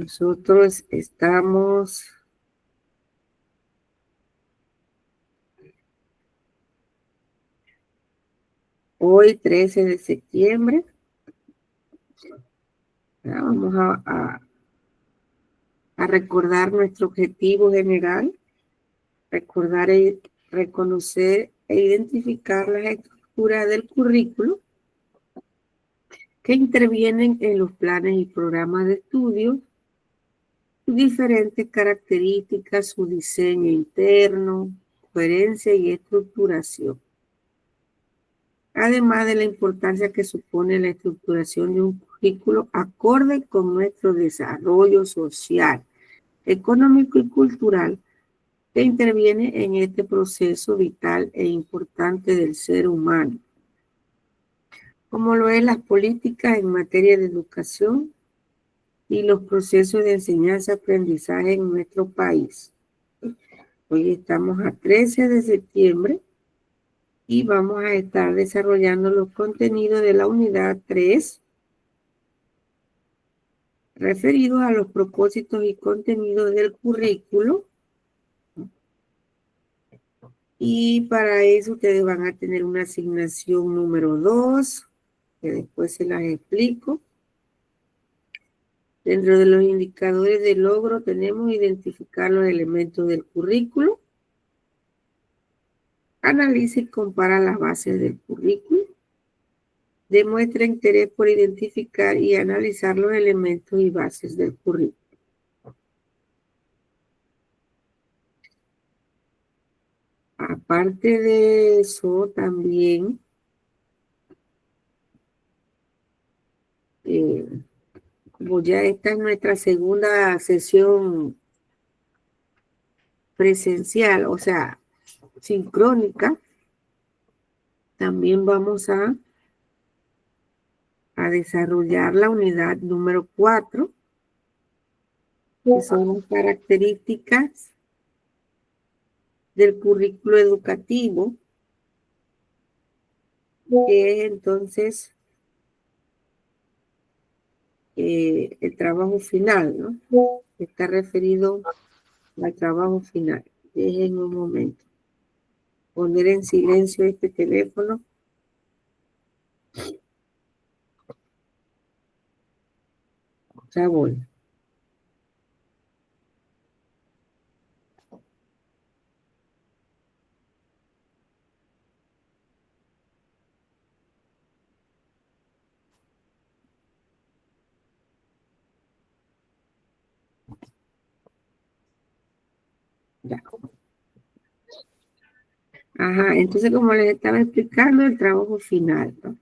Nosotros estamos hoy 13 de septiembre. Vamos a recordar nuestro objetivo general, recordar y reconocer e identificar las estructuras del currículo que intervienen en los planes y programas de estudio, sus diferentes características, su diseño interno, coherencia y estructuración. Además de la importancia que supone la estructuración de un currículo acorde con nuestro desarrollo social, económico y cultural que interviene en este proceso vital e importante del ser humano, como lo es las políticas en materia de educación y los procesos de enseñanza-aprendizaje en nuestro país. Hoy estamos a 13 de septiembre y vamos a estar desarrollando los contenidos de la unidad 3 referidos a los propósitos y contenidos del currículo. Y para eso ustedes van a tener una asignación número 2, que después se las explico. Dentro de los indicadores de logro tenemos identificar los elementos del currículo. Analiza y compara las bases del currículo. Demuestra interés por identificar y analizar los elementos y bases del currículo. Aparte de eso, también como ya esta es nuestra segunda sesión presencial, o sea, sincrónica, también vamos a desarrollar la unidad número 4, que son las características del currículo educativo, que es entonces el trabajo final, ¿no? Está referido al trabajo final. Dejen un momento. Poner en silencio este teléfono. Ya voy. Ya. Ajá, entonces como les estaba explicando, el trabajo final, ¿no?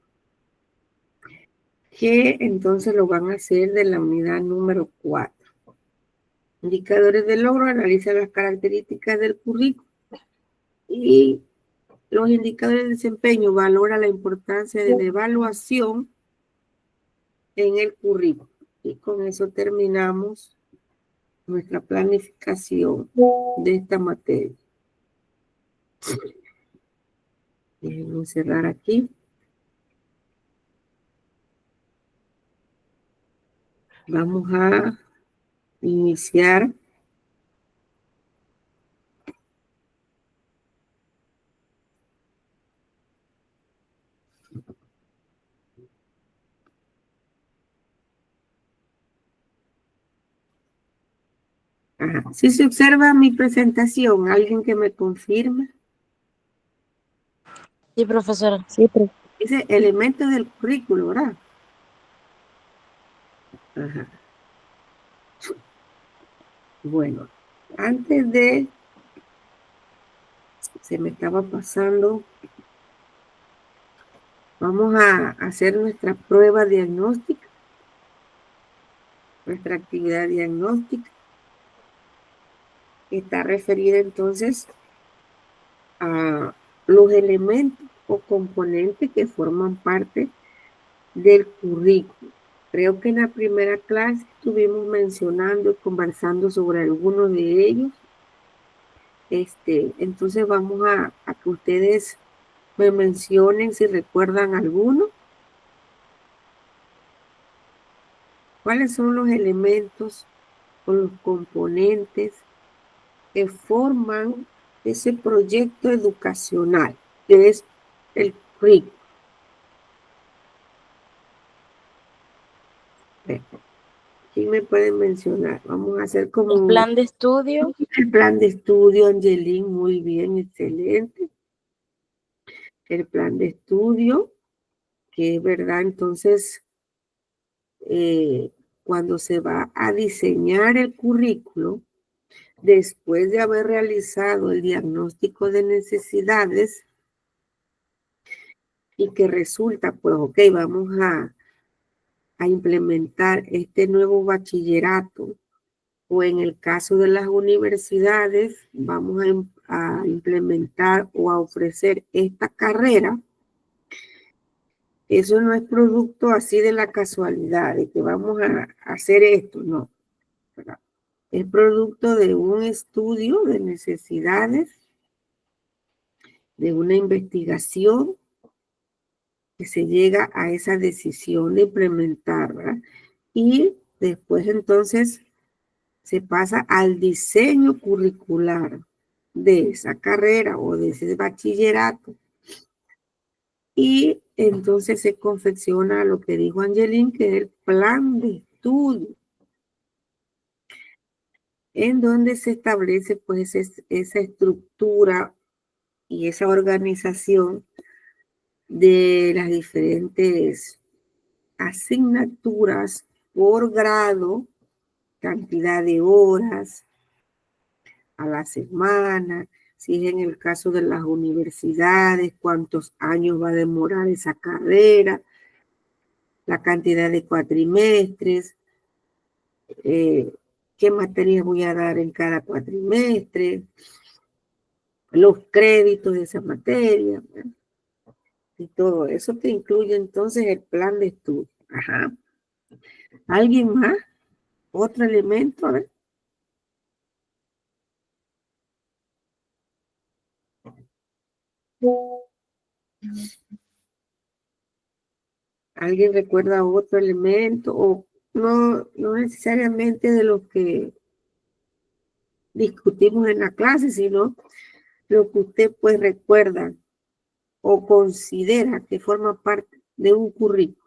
Que entonces lo van a hacer de la unidad número 4. Indicadores de logro, analiza las características del currículo y los indicadores de desempeño, valora la importancia de la evaluación en el currículo. Y con eso terminamos nuestra planificación de esta materia. Déjenme cerrar aquí. Vamos a iniciar. Ajá. Si se observa mi presentación, ¿alguien que me confirme? Sí, profesora. Sí, profe. Dice elementos del currículo, ¿verdad? Ajá. Bueno, antes de... Se me estaba pasando. Vamos a hacer nuestra prueba diagnóstica, nuestra actividad diagnóstica. Está referida entonces a los elementos o componentes que forman parte del currículo. Creo que en la primera clase estuvimos mencionando y conversando sobre algunos de ellos. Entonces vamos a que ustedes me mencionen si recuerdan alguno. ¿Cuáles son los elementos con los componentes que forman ese proyecto educacional, que es el currículo. ¿Quién me puede mencionar? Vamos a hacer como el plan de estudio. El plan de estudio, Angelín, muy bien, excelente. El plan de estudio, que es verdad, entonces, cuando se va a diseñar el currículo, después de haber realizado el diagnóstico de necesidades y que resulta, pues, ok, vamos a implementar este nuevo bachillerato, o en el caso de las universidades, vamos a implementar o a ofrecer esta carrera. Eso no es producto así de la casualidad, de que vamos a hacer esto, no. Es producto de un estudio de necesidades, de una investigación que se llega a esa decisión de implementar, ¿verdad? Y después entonces se pasa al diseño curricular de esa carrera o de ese bachillerato. Y entonces se confecciona lo que dijo Angelín, que es el plan de estudio, en donde se establece pues esa estructura y esa organización de las diferentes asignaturas por grado, cantidad de horas a la semana, si es en el caso de las universidades, cuántos años va a demorar esa carrera, la cantidad de cuatrimestres, qué materias voy a dar en cada cuatrimestre, los créditos de esa materia, ¿verdad? Y todo eso te incluye entonces el plan de estudio. Ajá. ¿Alguien más? ¿Otro elemento? A ver. ¿Alguien recuerda otro elemento? O no necesariamente de lo que discutimos en la clase, sino lo que usted pues recuerda o considera que forma parte de un currículo.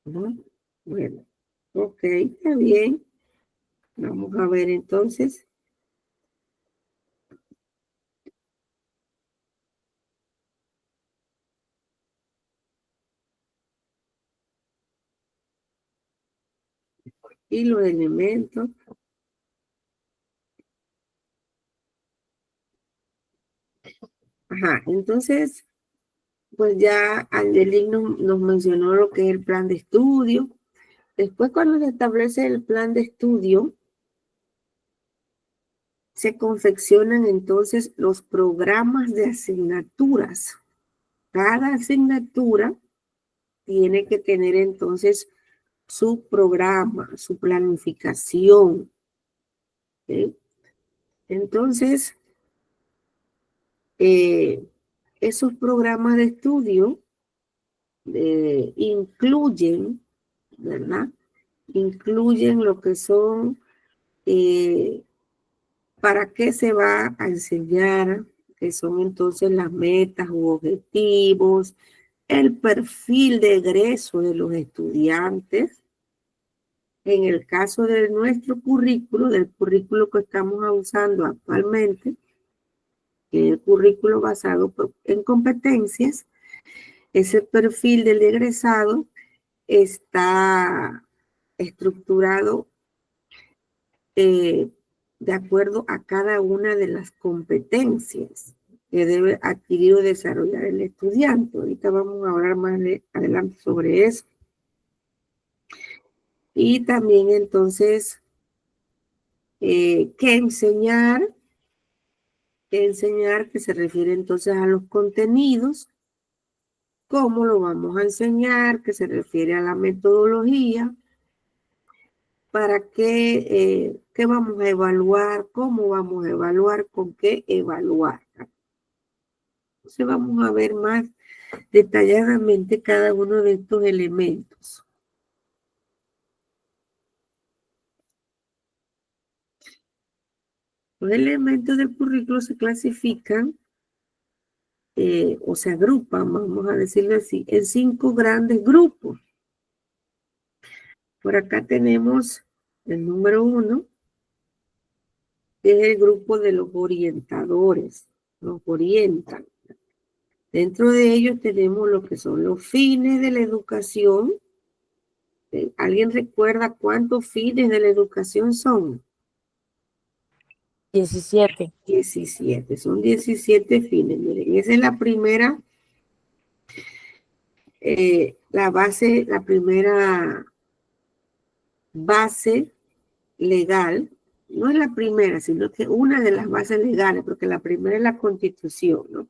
¿No? Bueno, ok, está bien. Vamos a ver entonces. Y los elementos. Ajá, entonces, pues ya Angelín nos mencionó lo que es el plan de estudio. Después, cuando se establece el plan de estudio, se confeccionan entonces los programas de asignaturas. Cada asignatura tiene que tener entonces su programa, su planificación. ¿Sí? Entonces, esos programas de estudio incluyen, ¿verdad? Incluyen lo que son, para qué se va a enseñar, que son entonces las metas u objetivos, el perfil de egreso de los estudiantes. En el caso de nuestro currículo, del currículo que estamos usando actualmente, que es el currículo basado en competencias, ese perfil del egresado está estructurado de acuerdo a cada una de las competencias que debe adquirir o desarrollar el estudiante. Ahorita vamos a hablar más adelante sobre eso. Y también entonces, ¿qué enseñar? ¿Qué enseñar? Que se refiere entonces a los contenidos. ¿Cómo lo vamos a enseñar? Que se refiere a la metodología. ¿Para qué vamos a evaluar? ¿Cómo vamos a evaluar? ¿Con qué evaluar? Entonces vamos a ver más detalladamente cada uno de estos elementos. Los elementos del currículo se clasifican o se agrupan, vamos a decirlo así, en 5 grandes grupos. Por acá tenemos el número 1, que es el grupo de los orientadores. Nos orientan. Dentro de ellos tenemos lo que son los fines de la educación. ¿Alguien recuerda cuántos fines de la educación son? 17. 17, son 17 fines. Miren, esa es la primera, la primera base legal. No es la primera, sino que una de las bases legales, porque la primera es la Constitución, ¿no?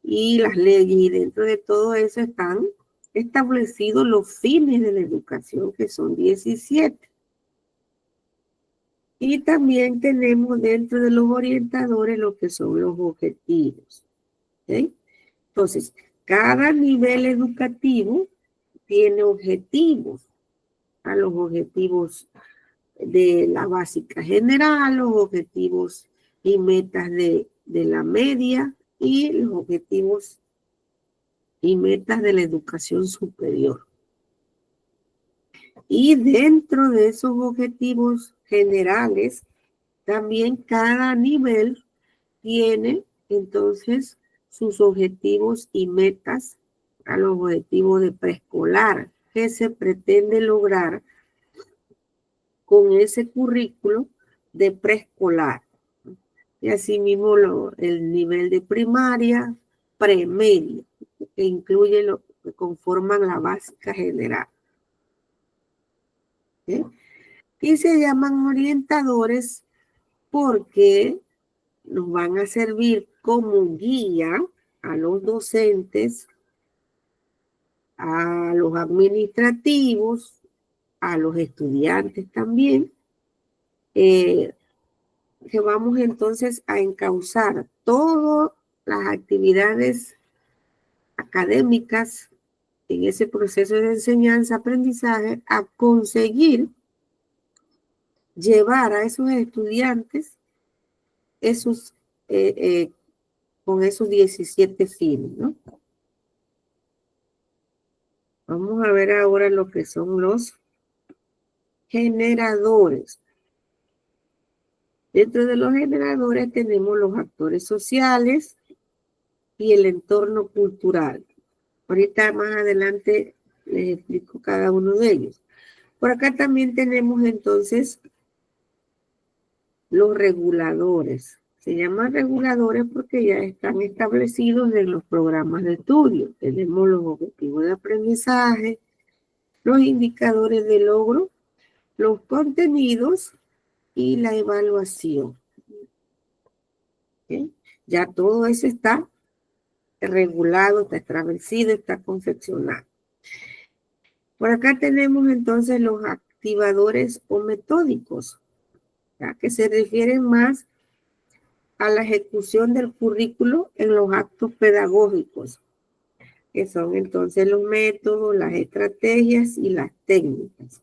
Y las leyes, y dentro de todo eso están establecidos los fines de la educación, que son 17. Y también tenemos dentro de los orientadores lo que son los objetivos. ¿Okay? Entonces, cada nivel educativo tiene objetivos. A los objetivos de la básica general, los objetivos y metas de la media y los objetivos y metas de la educación superior. Y dentro de esos objetivos generales, también cada nivel tiene entonces sus objetivos y metas a los objetivos de preescolar que se pretende lograr con ese currículo de preescolar. Y asimismo el nivel de primaria, premedia, que incluye lo que conforman la básica general. ¿Sí? Y se llaman orientadores porque nos van a servir como guía a los docentes, a los administrativos, a los estudiantes también, que vamos entonces a encauzar todas las actividades académicas en ese proceso de enseñanza-aprendizaje a conseguir llevar a esos estudiantes con esos 17 fines, ¿no? Vamos a ver ahora lo que son los generadores. Dentro de los generadores tenemos los actores sociales y el entorno cultural. Ahorita más adelante les explico cada uno de ellos. Por acá también tenemos entonces los reguladores. Se llaman reguladores porque ya están establecidos en los programas de estudio. Tenemos los objetivos de aprendizaje, los indicadores de logro, los contenidos y la evaluación. ¿Okay? Ya todo eso está regulado, está establecido, está confeccionado. Por acá tenemos entonces los activadores o metódicos, ¿ya? Que se refieren más a la ejecución del currículo en los actos pedagógicos, que son entonces los métodos, las estrategias y las técnicas.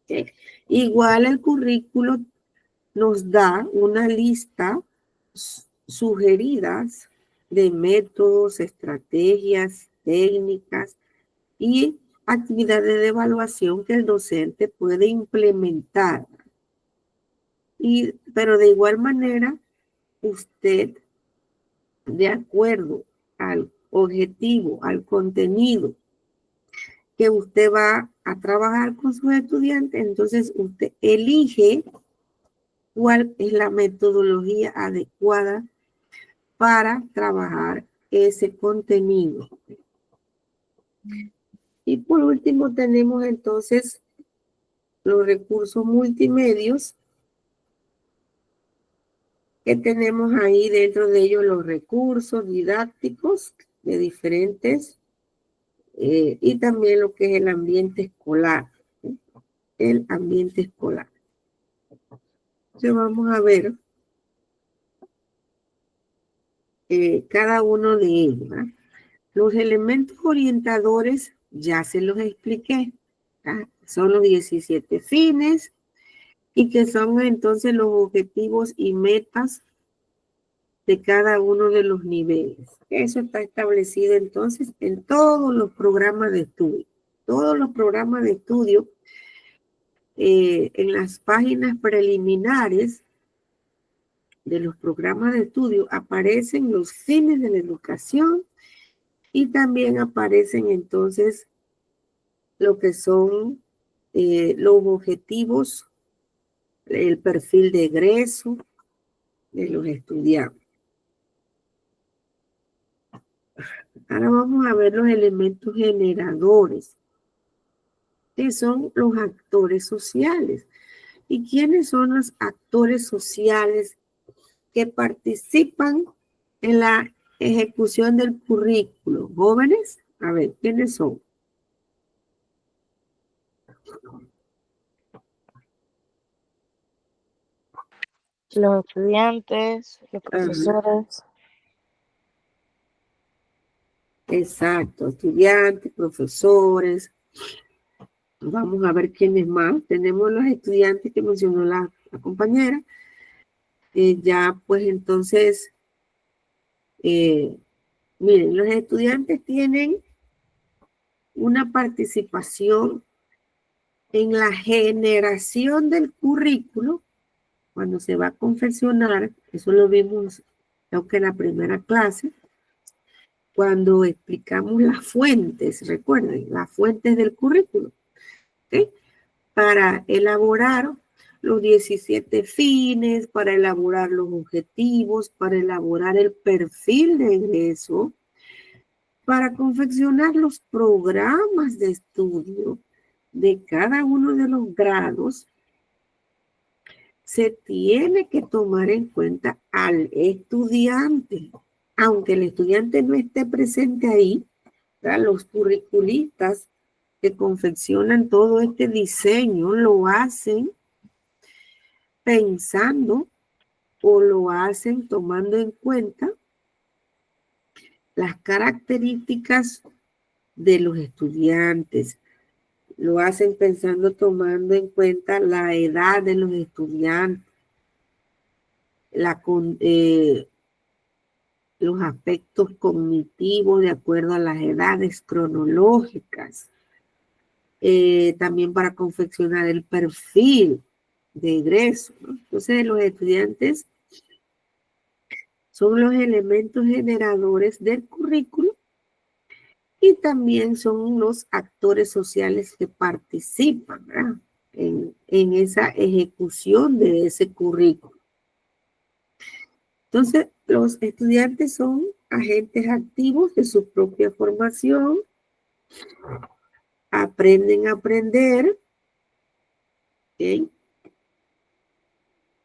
¿Okay? Igual el currículo nos da una lista sugeridas de métodos, estrategias, técnicas y actividades de evaluación que el docente puede implementar. Pero de igual manera, usted, de acuerdo al objetivo, al contenido que usted va a trabajar con sus estudiantes, entonces usted elige cuál es la metodología adecuada para trabajar ese contenido. Y por último tenemos entonces los recursos multimedios, que tenemos ahí dentro de ellos los recursos didácticos de diferentes y también lo que es el ambiente escolar. El ambiente escolar. Entonces vamos a ver cada uno de ellos, ¿verdad? Los elementos orientadores ya se los expliqué, ¿verdad? Son los 17 fines y que son entonces los objetivos y metas de cada uno de los niveles. Eso está establecido entonces en todos los programas de estudio. Todos los programas de estudio, en las páginas preliminares de los programas de estudio aparecen los fines de la educación y también aparecen entonces lo que son los objetivos, el perfil de egreso de los estudiantes. Ahora vamos a ver los elementos generadores, que son los actores sociales. ¿Y quiénes son los actores sociales que participan en la ejecución del currículo? ¿Jóvenes? A ver, ¿quiénes son? Los estudiantes, los profesores. Exacto, estudiantes, profesores. Vamos a ver quiénes más. Tenemos los estudiantes que mencionó la compañera. Ya, pues entonces, miren, los estudiantes tienen una participación en la generación del currículo cuando se va a confeccionar. Eso lo vimos, creo que en la primera clase, cuando explicamos las fuentes, recuerden, las fuentes del currículo, ¿ok? Para elaborar los 17 fines, para elaborar los objetivos, para elaborar el perfil de egreso, para confeccionar los programas de estudio de cada uno de los grados. Se tiene que tomar en cuenta al estudiante, aunque el estudiante no esté presente ahí, ¿verdad? Los curriculistas que confeccionan todo este diseño lo hacen pensando o lo hacen tomando en cuenta las características de los estudiantes, lo hacen pensando tomando en cuenta la edad de los estudiantes, los aspectos cognitivos de acuerdo a las edades cronológicas, también para confeccionar el perfil de egreso, ¿no? Entonces, los estudiantes son los elementos generadores del currículo y también son los actores sociales que participan, ¿verdad? En esa ejecución de ese currículo. Entonces, los estudiantes son agentes activos de su propia formación, aprenden a aprender. ¿Okay?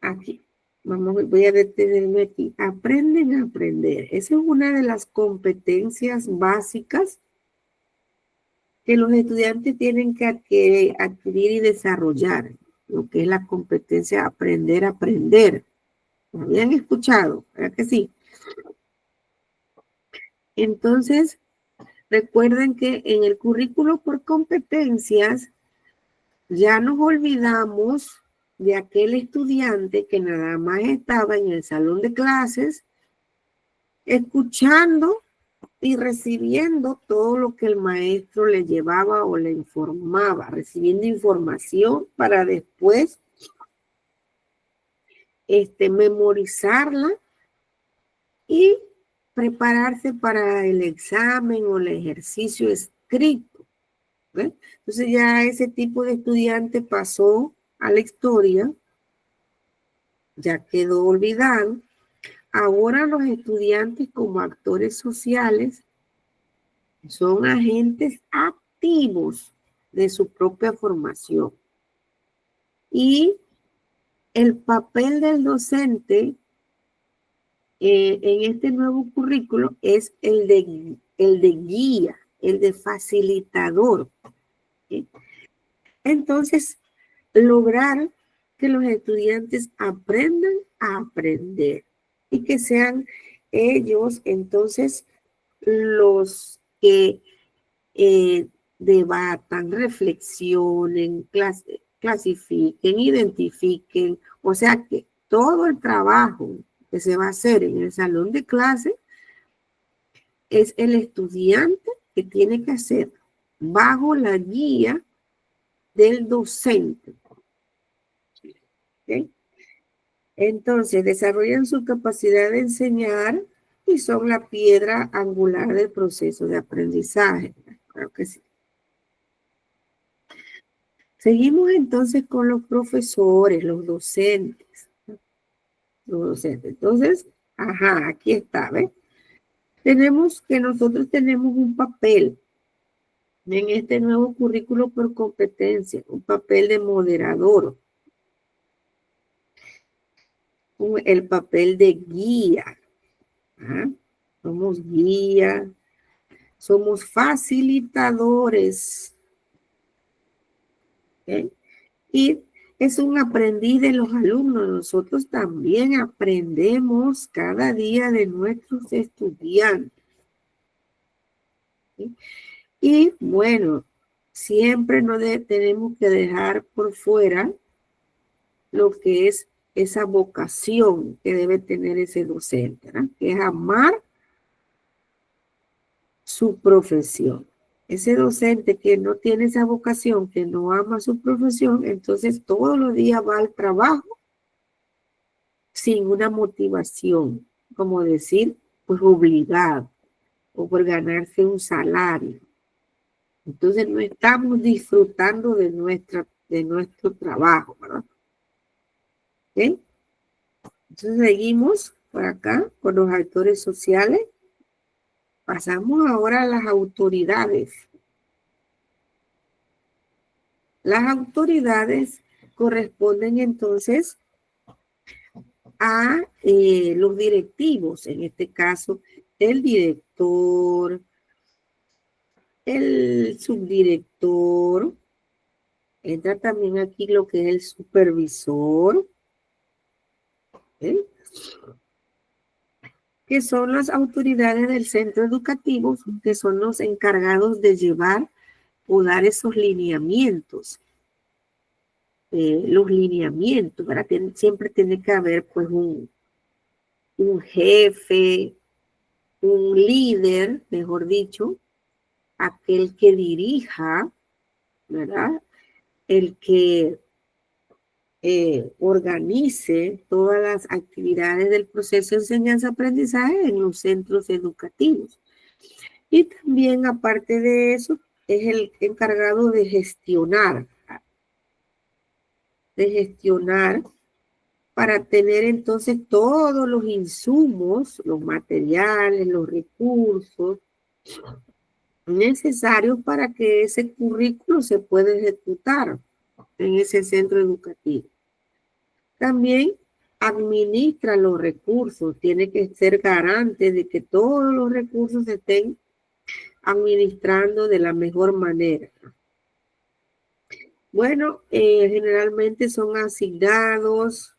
Aquí, voy a detenerme aquí. Aprenden a aprender. Esa es una de las competencias básicas que los estudiantes tienen que adquirir y desarrollar, lo que es la competencia aprender a aprender. ¿Lo habían escuchado? ¿Verdad que sí? Entonces, recuerden que en el currículo por competencias ya nos olvidamos de aquel estudiante que nada más estaba en el salón de clases escuchando y recibiendo todo lo que el maestro le llevaba o le informaba, recibiendo información para después memorizarla y prepararse para el examen o el ejercicio escrito. ¿Ve? Entonces ya ese tipo de estudiante pasó a la historia, ya quedó olvidado. Ahora los estudiantes como actores sociales son agentes activos de su propia formación. Y el papel del docente en este nuevo currículo es el de guía, el de facilitador. ¿Sí? Entonces, lograr que los estudiantes aprendan a aprender y que sean ellos entonces los que debatan, reflexionen, clasifiquen, identifiquen, o sea que todo el trabajo que se va a hacer en el salón de clase es el estudiante que tiene que hacer bajo la guía del docente. ¿Okay? Entonces, desarrollan su capacidad de enseñar y son la piedra angular del proceso de aprendizaje. Claro que sí. Seguimos entonces con los profesores, los docentes. Los docentes. Entonces, ajá, aquí está, ¿ves? Nosotros tenemos un papel en este nuevo currículo por competencia, un papel de moderador, el papel de guía. ¿Ah? Somos guía, somos facilitadores. ¿Okay? Y es un aprendiz de los alumnos. Nosotros también aprendemos cada día de nuestros estudiantes. ¿Sí? Y bueno, siempre no tenemos que dejar por fuera lo que es esa vocación que debe tener ese docente, ¿no? Que es amar su profesión. Ese docente que no tiene esa vocación, que no ama su profesión, entonces todos los días va al trabajo sin una motivación, como decir, pues obligado o por ganarse un salario. Entonces no estamos disfrutando de nuestro trabajo, ¿verdad? ¿Okay? Entonces seguimos por acá con los actores sociales. Pasamos ahora a las autoridades. Las autoridades corresponden entonces a los directivos, en este caso el director, el subdirector, entra también aquí lo que es el supervisor, ¿eh? Que son las autoridades del centro educativo, que son los encargados de llevar o dar esos lineamientos. Los lineamientos, ¿verdad? Siempre tiene que haber pues un jefe, un líder, mejor dicho, aquel que dirija, ¿verdad? El que organice todas las actividades del proceso de enseñanza-aprendizaje en los centros educativos. Y también, aparte de eso, es el encargado de gestionar para tener entonces todos los insumos, los materiales, los recursos necesarios para que ese currículo se pueda ejecutar en ese centro educativo. También administra los recursos, tiene que ser garante de que todos los recursos se estén administrando de la mejor manera. Bueno, generalmente son asignados,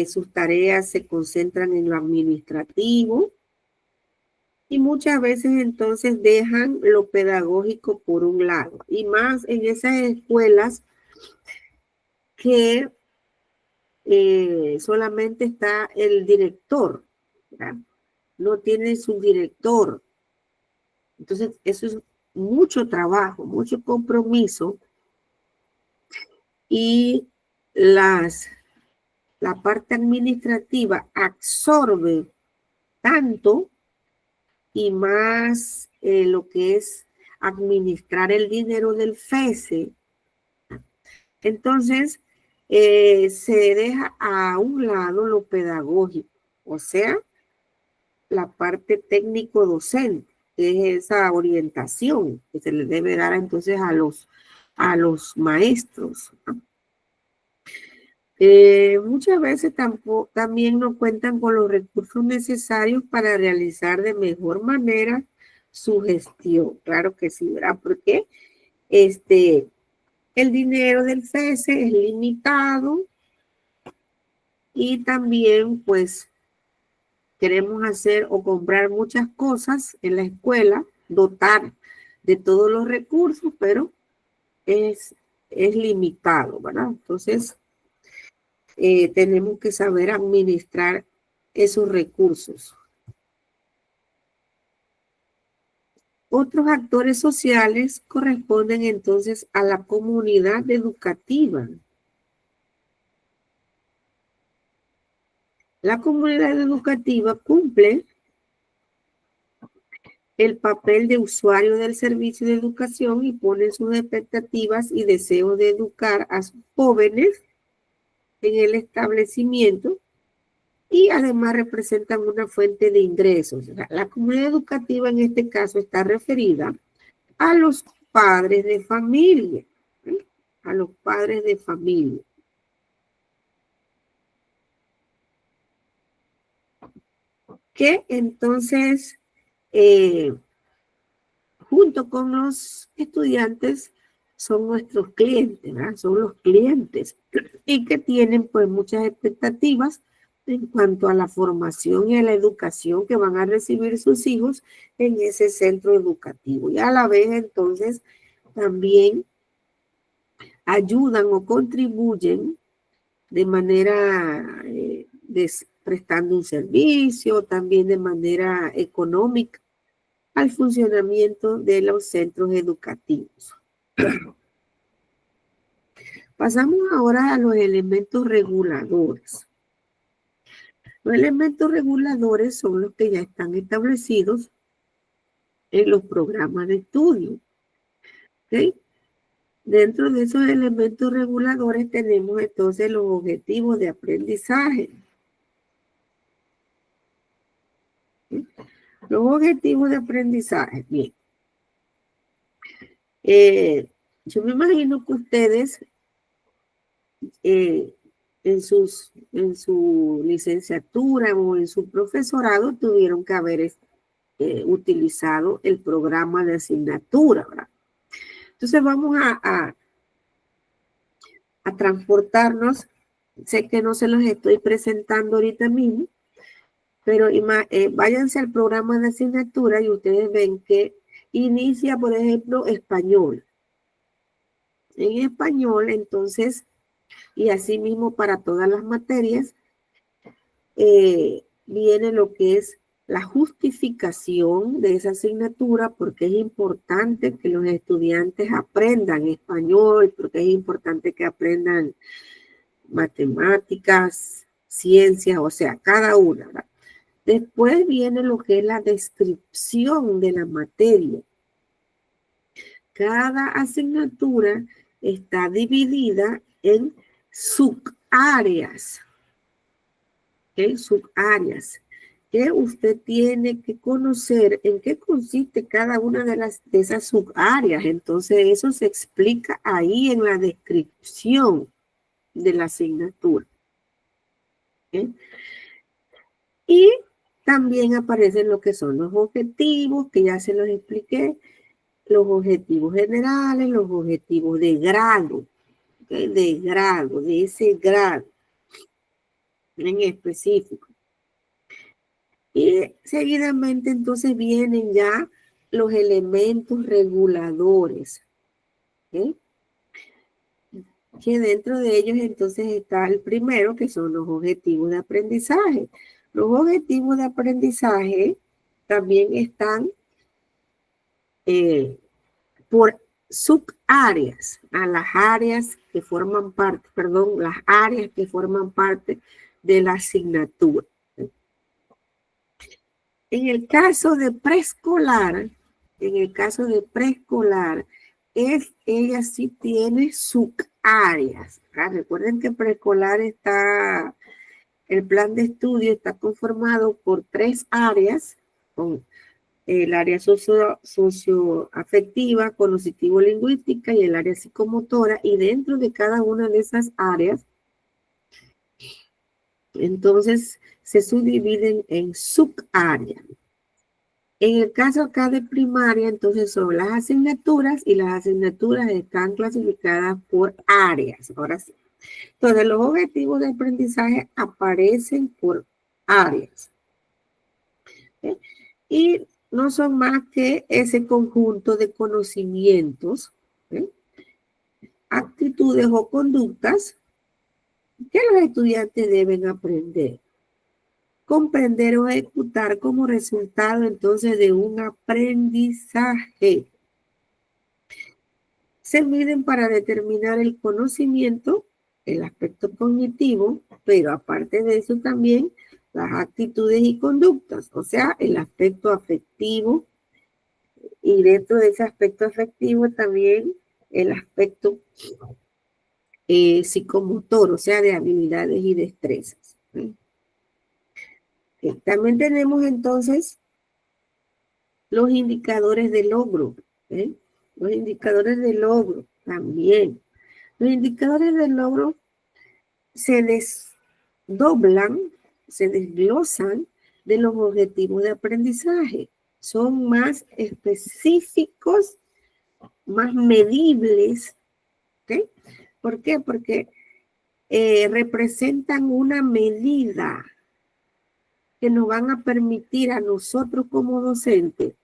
sus tareas se concentran en lo administrativo y muchas veces entonces dejan lo pedagógico por un lado, y más en esas escuelas que solamente está el director, ¿verdad? No tiene su director. Entonces, eso es mucho trabajo, mucho compromiso y la parte administrativa absorbe tanto y más lo que es administrar el dinero del FESE. Entonces, se deja a un lado lo pedagógico, o sea, la parte técnico-docente, que es esa orientación que se le debe dar entonces a los maestros, ¿no? Muchas veces también no cuentan con los recursos necesarios para realizar de mejor manera su gestión. Claro que sí, ¿verdad? Porque el dinero del FESE es limitado y también, pues, queremos hacer o comprar muchas cosas en la escuela, dotar de todos los recursos, pero es limitado, ¿verdad? Entonces, tenemos que saber administrar esos recursos. Otros actores sociales corresponden entonces a la comunidad educativa. La comunidad educativa cumple el papel de usuario del servicio de educación y pone sus expectativas y deseos de educar a sus jóvenes en el establecimiento y además representan una fuente de ingresos. La comunidad educativa en este caso está referida a los padres de familia, ¿sí? A los padres de familia. Que entonces, junto con los estudiantes, son nuestros clientes, ¿verdad? Son los clientes y que tienen pues muchas expectativas en cuanto a la formación y a la educación que van a recibir sus hijos en ese centro educativo. Y a la vez entonces también ayudan o contribuyen de manera prestando un servicio, también de manera económica al funcionamiento de los centros educativos. Pasamos ahora a los elementos reguladores. Los elementos reguladores son los que ya están establecidos en los programas de estudio. ¿Okay? Dentro de esos elementos reguladores tenemos entonces los objetivos de aprendizaje. ¿Sí? Los objetivos de aprendizaje. Bien. Yo me imagino que ustedes en su licenciatura o en su profesorado tuvieron que haber utilizado el programa de asignatura, ¿verdad? Entonces vamos a transportarnos. Sé que no se los estoy presentando ahorita mismo, pero váyanse al programa de asignatura y ustedes ven que inicia, por ejemplo, español. En español, entonces, y así mismo para todas las materias, viene lo que es la justificación de esa asignatura, porque es importante que los estudiantes aprendan español, porque es importante que aprendan matemáticas, ciencias, o sea, cada una, ¿verdad? Después viene lo que es la descripción de la materia. Cada asignatura está dividida en subáreas. ¿Okay? Subáreas que usted tiene que conocer en qué consiste cada una de esas subáreas. Entonces, eso se explica ahí en la descripción de la asignatura. ¿Okay? Y también aparecen lo que son los objetivos, que ya se los expliqué, los objetivos generales, los objetivos de grado, ¿okay? De grado, de ese grado en específico. Y seguidamente entonces vienen ya los elementos reguladores, ¿okay? Que dentro de ellos entonces está el primero, que son los objetivos de aprendizaje. Los objetivos de aprendizaje también están por subáreas, a las áreas que forman parte, perdón, las áreas que forman parte de la asignatura. En el caso de preescolar, ella sí tiene subáreas. Recuerden que preescolar está, el plan de estudio está conformado por 3 áreas, con el área socioafectiva, cognitivo-lingüística y el área psicomotora, y dentro de cada una de esas áreas, entonces se subdividen en subáreas. En el caso acá de primaria, entonces son las asignaturas y las asignaturas están clasificadas por áreas. Ahora sí. Entonces los objetivos de aprendizaje aparecen por áreas. ¿ok? Y no son más que ese conjunto de conocimientos, ¿ok? Actitudes o conductas que los estudiantes deben aprender, comprender o ejecutar como resultado entonces de un aprendizaje. Se miden para determinar el conocimiento, el aspecto cognitivo, pero aparte de eso también las actitudes y conductas, o sea, el aspecto afectivo, y dentro de ese aspecto afectivo también el aspecto psicomotor, o sea, de habilidades y destrezas. También tenemos entonces los indicadores de logro. ¿Eh? Los indicadores de logro también. Los indicadores de logro se desdoblan, se desglosan de los objetivos de aprendizaje. Son más específicos, más medibles. ¿Okay? ¿Por qué? Porque representan una medida que nos van a permitir a nosotros como docentes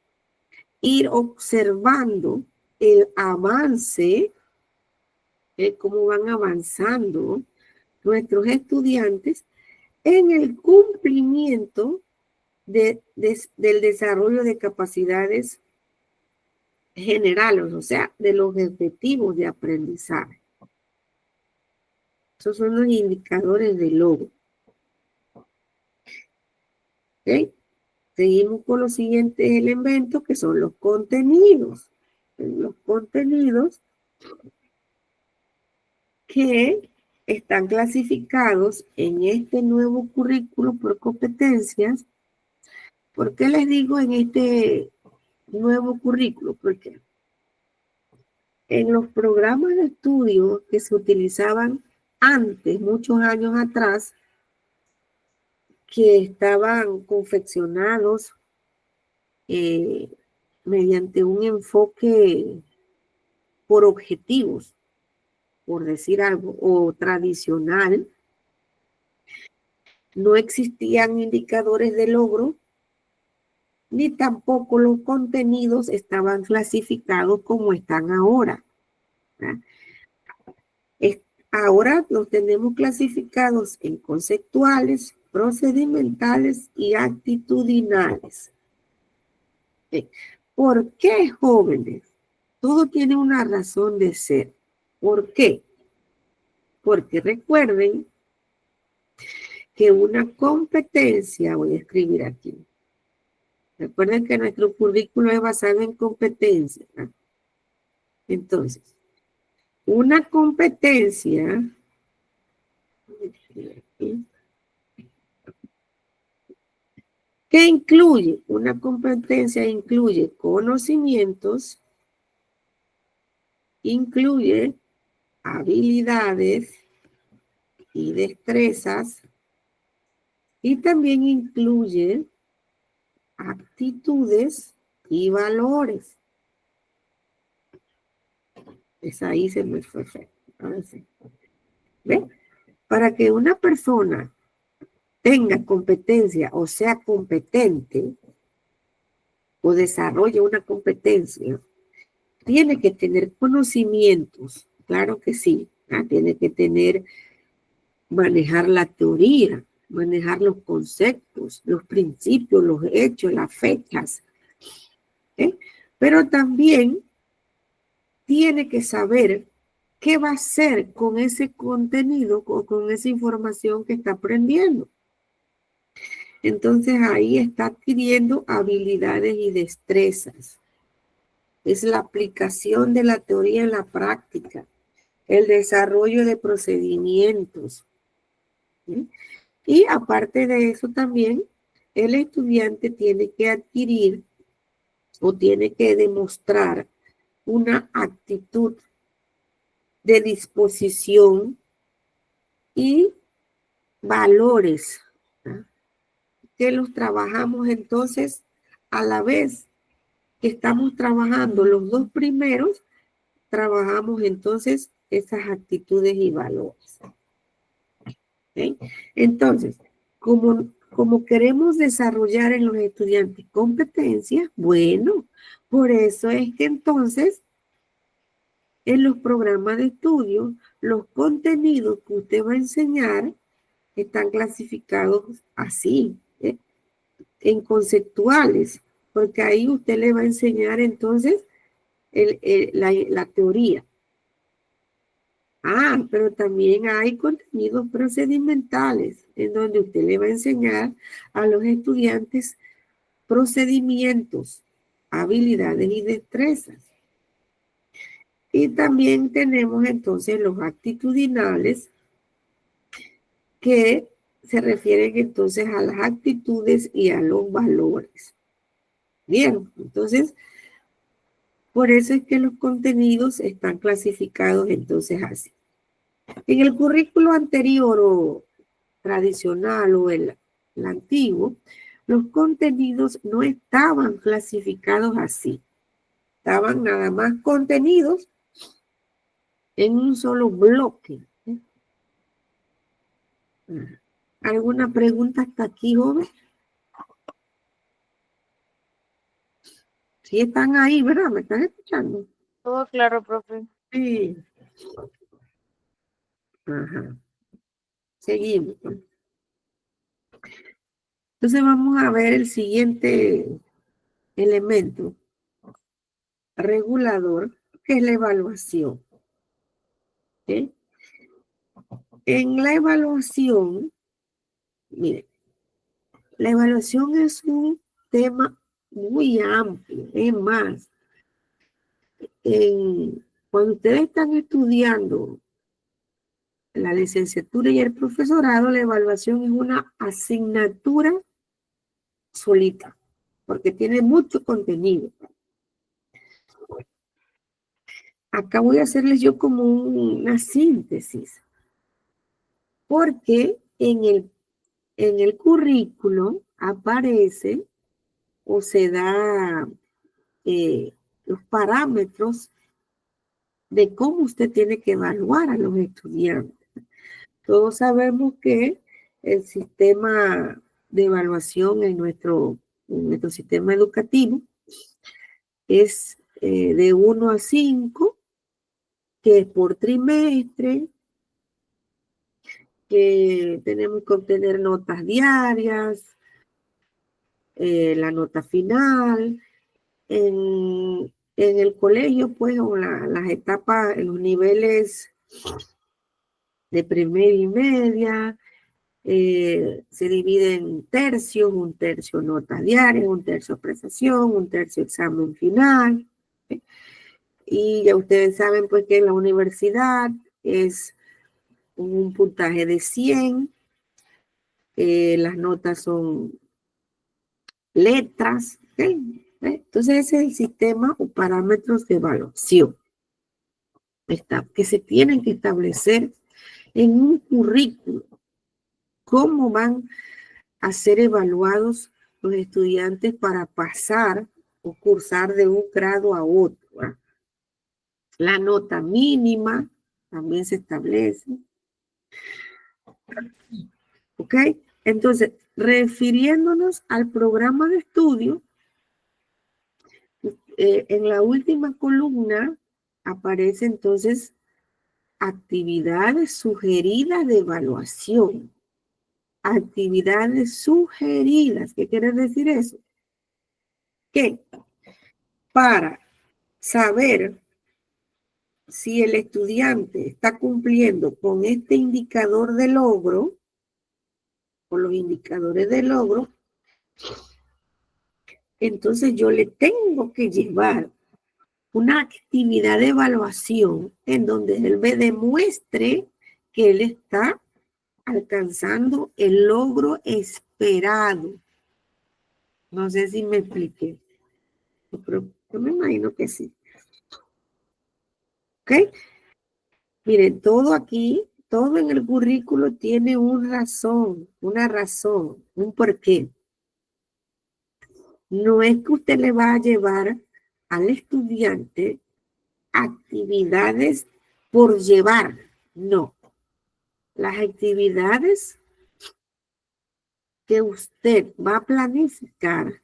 ir observando el avance, cómo van avanzando nuestros estudiantes en el cumplimiento del desarrollo de capacidades generales, o sea, de los objetivos de aprendizaje. Esos son los indicadores de logro. ¿Okay? Seguimos con los siguientes elementos que son los contenidos. Los contenidos que están clasificados en este nuevo currículo por competencias. ¿Por qué les digo en este nuevo currículo? Porque en los programas de estudio que se utilizaban antes, muchos años atrás, que estaban confeccionados mediante un enfoque por objetivos, por decir algo, o tradicional, no existían indicadores de logro, ni tampoco los contenidos estaban clasificados como están ahora. Ahora los tenemos clasificados en conceptuales, procedimentales y actitudinales. ¿Por qué, jóvenes? Todo tiene una razón de ser. ¿Por qué? Porque recuerden que una competencia, voy a escribir aquí. Recuerden que nuestro currículo es basado en competencias, ¿no? Entonces, una competencia, ¿qué incluye? Una competencia incluye conocimientos, incluye habilidades y destrezas, y también incluye actitudes y valores. Esa ahí se me fue feo. Ahora sí. ¿Ve? Para que una persona tenga competencia o sea competente o desarrolle una competencia, tiene que tener conocimientos, claro que sí, ¿ah? Tiene que manejar la teoría, manejar los conceptos, los principios, los hechos, las fechas, ¿eh? Pero también tiene que saber qué va a hacer con ese contenido o con esa información que está aprendiendo. Entonces ahí está adquiriendo habilidades y destrezas. Es la aplicación de la teoría en la práctica, el desarrollo de procedimientos. ¿Sí? Y aparte de eso también, el estudiante tiene que adquirir o tiene que demostrar una actitud de disposición y valores, ¿no? Que los trabajamos entonces a la vez que estamos trabajando los dos primeros, trabajamos entonces esas actitudes y valores. ¿Okay? Entonces, como como queremos desarrollar en los estudiantes competencias, bueno, por eso es que entonces en los programas de estudio, los contenidos que usted va a enseñar están clasificados así, en conceptuales, porque ahí usted le va a enseñar entonces la teoría. Pero también hay contenidos procedimentales, en donde usted le va a enseñar a los estudiantes procedimientos, habilidades y destrezas. Y también tenemos entonces los actitudinales, que se refieren entonces a las actitudes y a los valores. Bien, entonces, por eso es que los contenidos están clasificados entonces así. En el currículo anterior o tradicional o el antiguo, los contenidos no estaban clasificados así. Estaban nada más contenidos en un solo bloque. ¿Alguna pregunta hasta aquí, joven? Sí están ahí, ¿verdad? ¿Me están escuchando? Todo claro, profe. Sí. Ajá. Seguimos. Entonces vamos a ver el siguiente elemento regulador, que es la evaluación. ¿Sí? En la evaluación, mire, la evaluación es un tema muy amplio. Es más, cuando ustedes están estudiando la licenciatura y el profesorado, la evaluación es una asignatura solita, porque tiene mucho contenido. Acá voy a hacerles yo como una síntesis, porque en el currículo aparece o se da los parámetros de cómo usted tiene que evaluar a los estudiantes. Todos sabemos que el sistema de evaluación en nuestro sistema educativo es de 1 a 5, que es por trimestre, que tenemos que obtener notas diarias, la nota final. En el colegio, pues, o las etapas, en los niveles de primera y media, se divide en tercios, un tercio notas diarias, un tercio apreciación, un tercio examen final. ¿Sí? Y ya ustedes saben, pues, que en la universidad es un puntaje de 100, las notas son letras, ¿sí? Entonces ese es el sistema o parámetros de evaluación que se tienen que establecer en un currículo. ¿Cómo van a ser evaluados los estudiantes para pasar o cursar de un grado a otro? ¿Verdad? La nota mínima también se establece. ¿Ok? Entonces, refiriéndonos al programa de estudio, en la última columna aparece entonces actividades sugeridas de evaluación. Actividades sugeridas. ¿Qué quiere decir eso? Que para saber si el estudiante está cumpliendo con este indicador de logro, con los indicadores de logro, entonces yo le tengo que llevar una actividad de evaluación en donde él me demuestre que él está alcanzando el logro esperado. No sé si me expliqué, pero yo me imagino que sí. ¿Ok? Miren, todo aquí, todo en el currículo tiene una razón, un porqué. No es que usted le va a llevar al estudiante actividades por llevar, no. Las actividades que usted va a planificar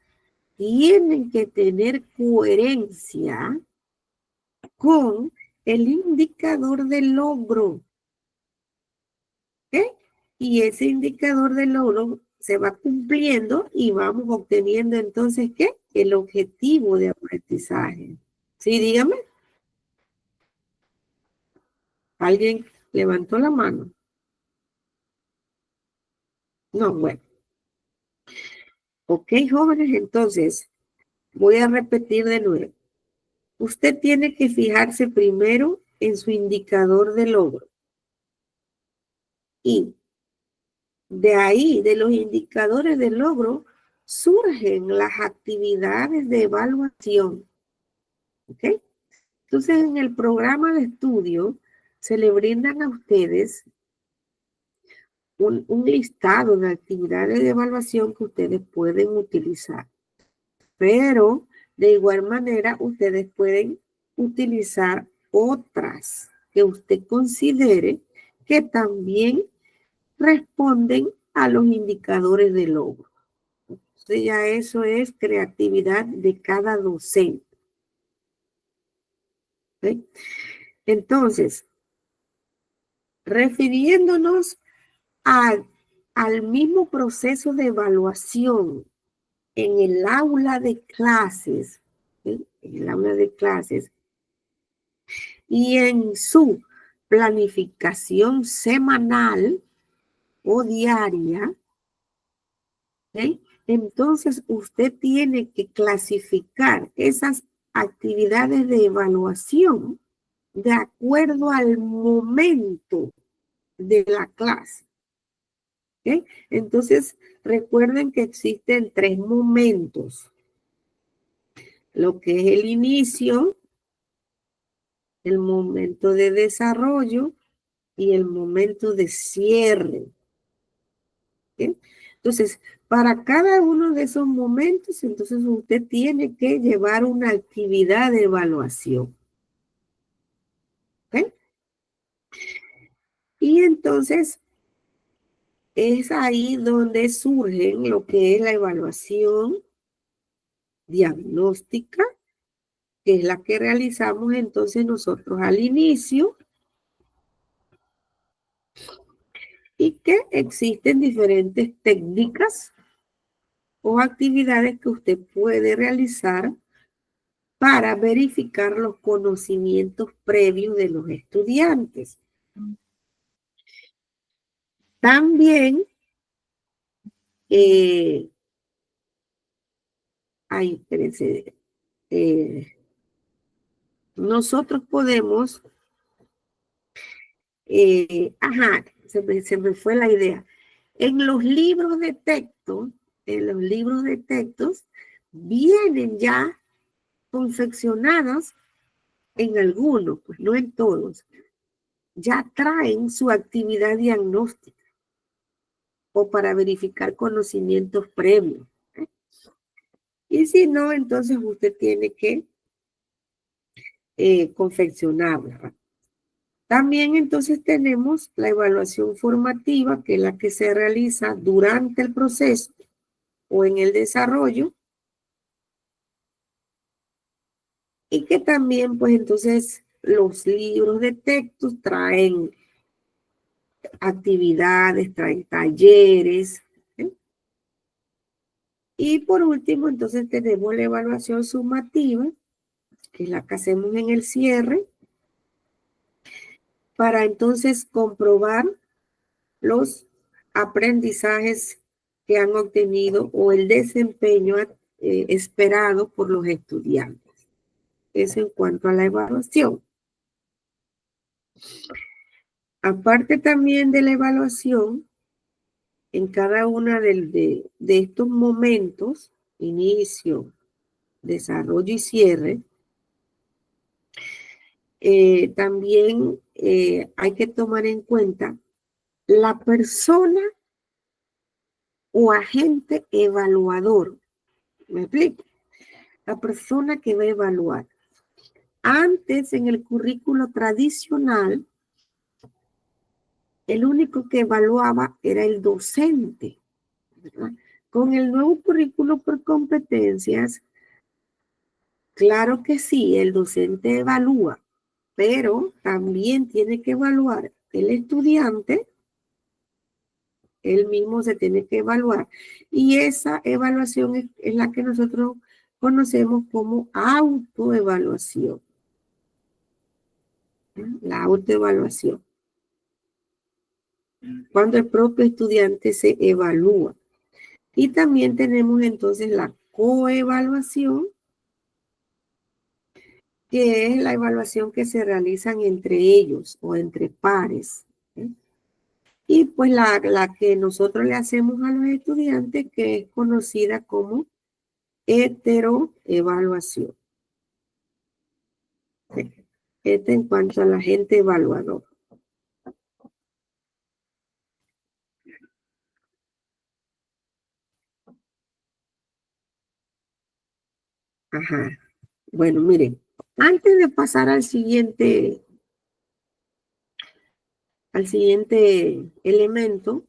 tienen que tener coherencia con el indicador de logro. ¿Ok? Y ese indicador de logro se va cumpliendo y vamos obteniendo entonces, ¿qué? El objetivo de aprendizaje. Sí, dígame. ¿Alguien levantó la mano? No, bueno. Ok, jóvenes, entonces voy a repetir de nuevo. Usted tiene que fijarse primero en su indicador de logro. Y de ahí, de los indicadores de logro, surgen las actividades de evaluación. ¿Ok? Entonces, en el programa de estudio se le brindan a ustedes un listado de actividades de evaluación que ustedes pueden utilizar. Pero, de igual manera, ustedes pueden utilizar otras que usted considere que también responden a los indicadores de logro. Entonces, ya eso es creatividad de cada docente. ¿Sí? Entonces, refiriéndonos al mismo proceso de evaluación en el aula de clases, ¿sí? En el aula de clases y en su planificación semanal o diaria, ¿sí? Entonces usted tiene que clasificar esas actividades de evaluación de acuerdo al momento de la clase. ¿Okay? Entonces, recuerden que existen 3 momentos. Lo que es el inicio, el momento de desarrollo y el momento de cierre. ¿Okay? Entonces, para cada uno de esos momentos, entonces usted tiene que llevar una actividad de evaluación. ¿Okay? Y entonces, es ahí donde surgen lo que es la evaluación diagnóstica, que es la que realizamos entonces nosotros al inicio, y que existen diferentes técnicas o actividades que usted puede realizar para verificar los conocimientos previos de los estudiantes. También espérense, nosotros podemos, se me fue la idea. En los libros de texto, vienen ya confeccionadas en algunos, pues no en todos, ya traen su actividad diagnóstica o para verificar conocimientos previos. ¿Eh? Y si no, entonces usted tiene que confeccionarla. También entonces tenemos la evaluación formativa, que es la que se realiza durante el proceso o en el desarrollo, y que también pues entonces los libros de textos traen actividades, traen talleres. ¿Eh? Y por último entonces tenemos la evaluación sumativa, que es la que hacemos en el cierre, para entonces comprobar los aprendizajes que han obtenido o el desempeño esperado por los estudiantes. Eso en cuanto a la evaluación. Aparte también de la evaluación, en cada uno de estos momentos, inicio, desarrollo y cierre, también hay que tomar en cuenta la persona o agente evaluador. ¿Me explico? La persona que va a evaluar. Antes, en el currículo tradicional, el único que evaluaba era el docente. ¿verdad? Con el nuevo currículo por competencias, claro que sí, el docente evalúa, pero también tiene que evaluar el estudiante, él mismo se tiene que evaluar. Y esa evaluación es la que nosotros conocemos como autoevaluación. La autoevaluación. Cuando el propio estudiante se evalúa. Y también tenemos entonces la coevaluación, que es la evaluación que se realizan entre ellos o entre pares. ¿Eh? Y pues la que nosotros le hacemos a los estudiantes, que es conocida como heteroevaluación. Este en cuanto al agente evaluador. Ajá. Bueno, miren, antes de pasar al siguiente elemento,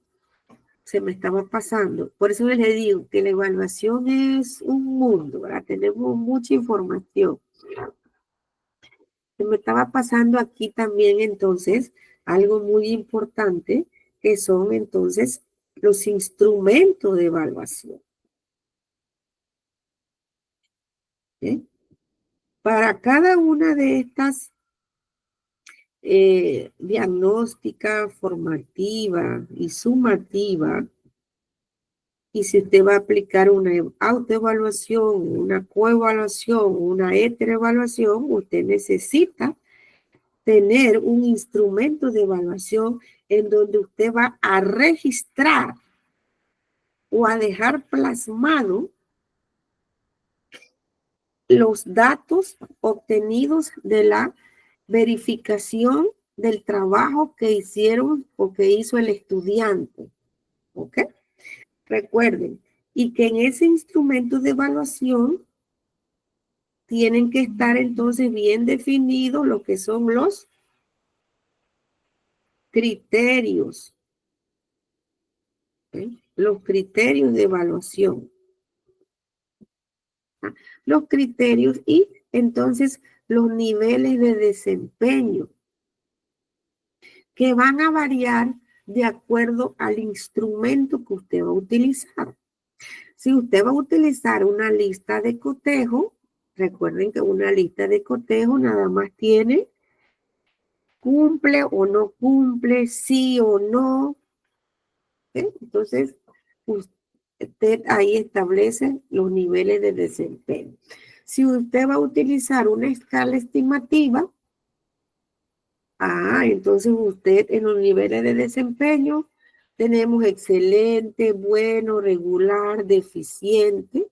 se me estaba pasando. Por eso les digo que la evaluación es un mundo, ¿verdad? Tenemos mucha información. Se me estaba pasando aquí también entonces algo muy importante, que son entonces los instrumentos de evaluación. ¿Eh? Para cada una de estas diagnóstica, formativa y sumativa, y si usted va a aplicar una autoevaluación, una coevaluación, una heteroevaluación, usted necesita tener un instrumento de evaluación en donde usted va a registrar o a dejar plasmado los datos obtenidos de la verificación del trabajo que hicieron o que hizo el estudiante. ¿Ok? Recuerden, y que en ese instrumento de evaluación tienen que estar entonces bien definidos lo que son los criterios. ¿Ok? Los criterios de evaluación. Los criterios y entonces los niveles de desempeño que van a variar de acuerdo al instrumento que usted va a utilizar. Si usted va a utilizar una lista de cotejo, recuerden que una lista de cotejo nada más tiene cumple o no cumple, sí o no. ¿Okay? Entonces, usted ahí establece los niveles de desempeño. Si usted va a utilizar una escala estimativa, entonces usted en los niveles de desempeño tenemos excelente, bueno, regular, deficiente.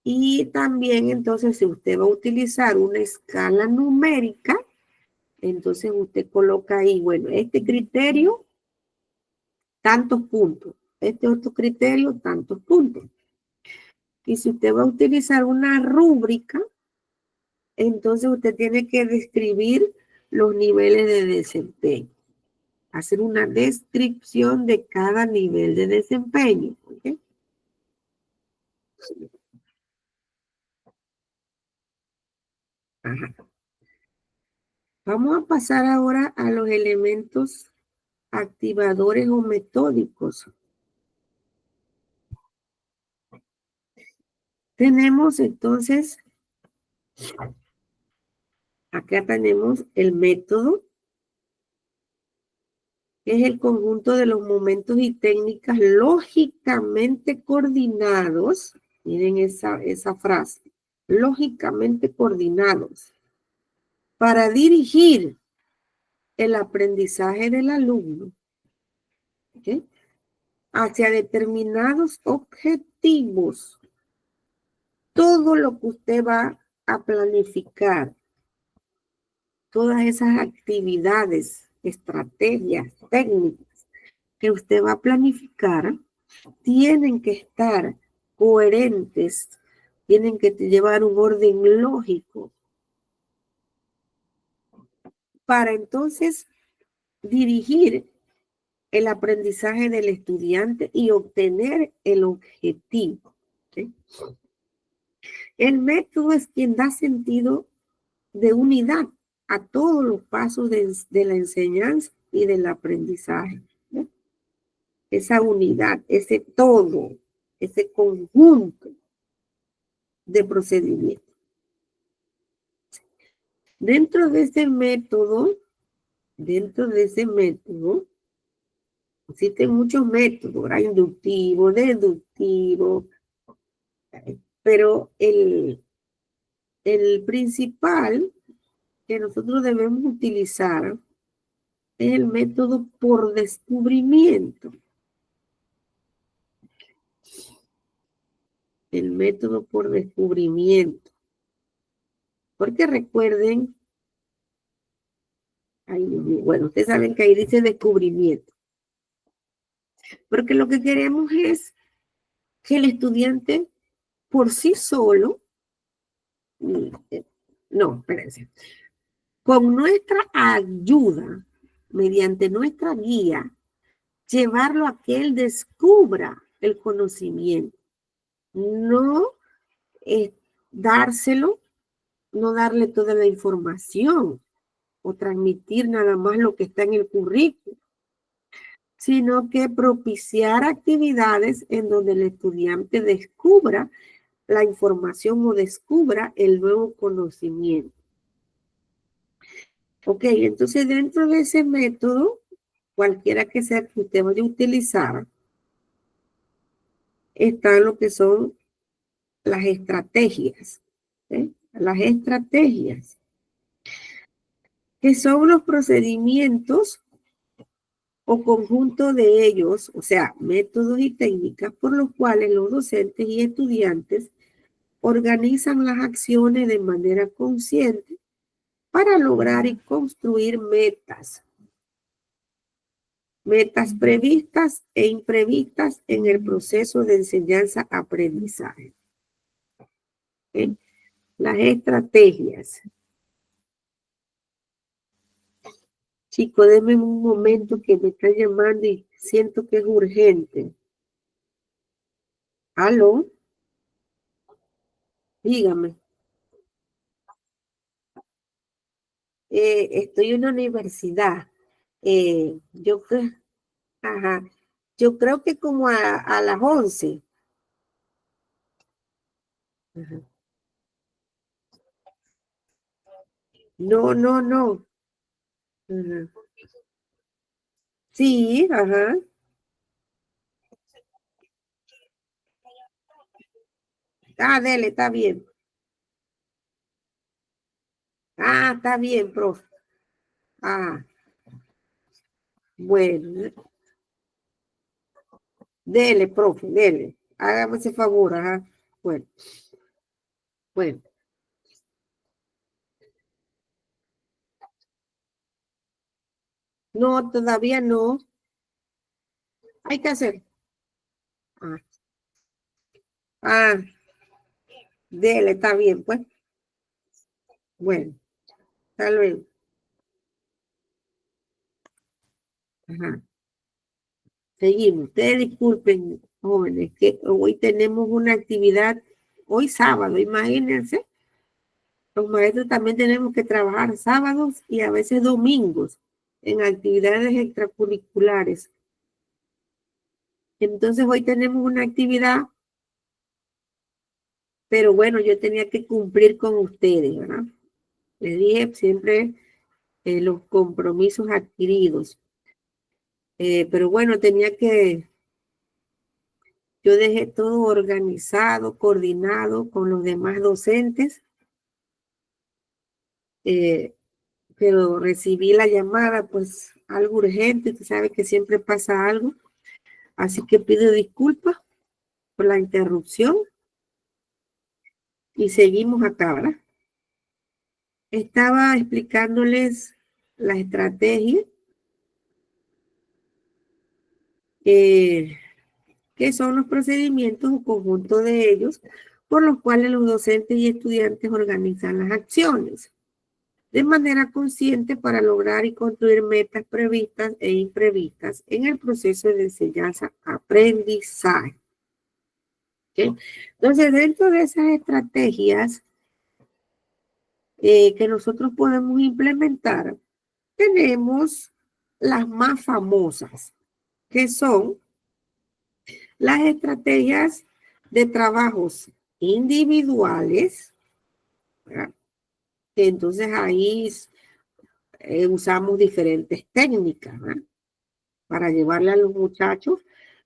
Y también entonces si usted va a utilizar una escala numérica, entonces usted coloca ahí, bueno, este criterio, tantos puntos. Este otro criterio, tantos puntos. Y si usted va a utilizar una rúbrica, entonces usted tiene que describir los niveles de desempeño. Hacer una descripción de cada nivel de desempeño. ¿Okay? Ajá. Vamos a pasar ahora a los elementos activadores o metódicos. Tenemos entonces, acá tenemos el método, que es el conjunto de los momentos y técnicas lógicamente coordinados. Miren esa frase, lógicamente coordinados, para dirigir el aprendizaje del alumno, ¿okay? Hacia determinados objetivos. Todo lo que usted va a planificar, todas esas actividades, estrategias, técnicas que usted va a planificar, tienen que estar coherentes, tienen que llevar un orden lógico para entonces dirigir el aprendizaje del estudiante y obtener el objetivo. ¿Sí? El método es quien da sentido de unidad a todos los pasos de la enseñanza y del aprendizaje. ¿Sí? Esa unidad, ese todo, ese conjunto de procedimientos. Dentro de ese método, existen muchos métodos, ¿verdad? Inductivo, deductivo, pero el principal que nosotros debemos utilizar es el método por descubrimiento. El método por descubrimiento. Porque recuerden, bueno, ustedes saben que ahí dice descubrimiento. Porque lo que queremos es que el estudiante por sí solo, no, espérense, con nuestra ayuda, mediante nuestra guía, llevarlo a que él descubra el conocimiento. No dárselo, no darle toda la información o transmitir nada más lo que está en el currículo, sino que propiciar actividades en donde el estudiante descubra la información o descubra el nuevo conocimiento. Ok, entonces dentro de ese método, cualquiera que sea que usted vaya a utilizar, están lo que son las estrategias. ¿Sí? Las estrategias, que son los procedimientos o conjunto de ellos, o sea, métodos y técnicas por los cuales los docentes y estudiantes organizan las acciones de manera consciente para lograr y construir metas previstas e imprevistas en el proceso de enseñanza-aprendizaje. ¿Sí? Las estrategias. Chico, denme un momento que me están llamando y siento que es urgente. ¿Aló? Dígame. Estoy en una universidad. Yo creo, ajá, yo creo que como a las 11. Ajá. No, no, no. Ajá. Sí, ajá. Ah, dele, está bien. Ah, está bien, profe. Ah, bueno. Dele, profe, dele. Hágame ese favor, ajá. Bueno, bueno. No, todavía no. Hay que hacer. Ah, ah, dele, está bien, pues. Bueno, hasta luego. Ajá. Seguimos. Ustedes disculpen, jóvenes, que hoy tenemos una actividad, hoy sábado, imagínense. Los maestros también tenemos que trabajar sábados y a veces domingos en actividades extracurriculares. Entonces hoy tenemos una actividad, pero bueno, yo tenía que cumplir con ustedes, ¿verdad? Les dije siempre los compromisos adquiridos. Pero bueno, yo dejé todo organizado, coordinado con los demás docentes, pero recibí la llamada, pues algo urgente, tú sabes que siempre pasa algo, así que pido disculpas por la interrupción y seguimos acá, ¿verdad? Estaba explicándoles la estrategia, que son los procedimientos o conjunto de ellos por los cuales los docentes y estudiantes organizan las acciones. de manera consciente para lograr y construir metas previstas e imprevistas en el proceso de enseñanza-aprendizaje. ¿Okay? Entonces, dentro de esas estrategias que nosotros podemos implementar, tenemos las más famosas, que son las estrategias de trabajos individuales, ¿verdad? Entonces ahí usamos diferentes técnicas, ¿verdad? Para llevarle a los muchachos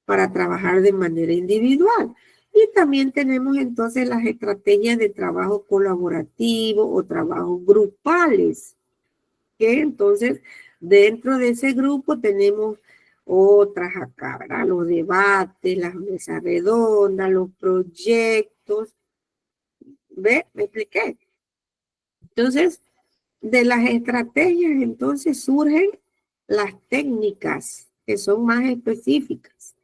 para trabajar de manera individual. Y también tenemos entonces las estrategias de trabajo colaborativo o trabajos grupales, que entonces dentro de ese grupo tenemos otras acá, ¿verdad? Los debates, las mesas redondas, los proyectos. ¿Ve? ¿Me expliqué? Entonces, de las estrategias entonces surgen las técnicas que son más específicas,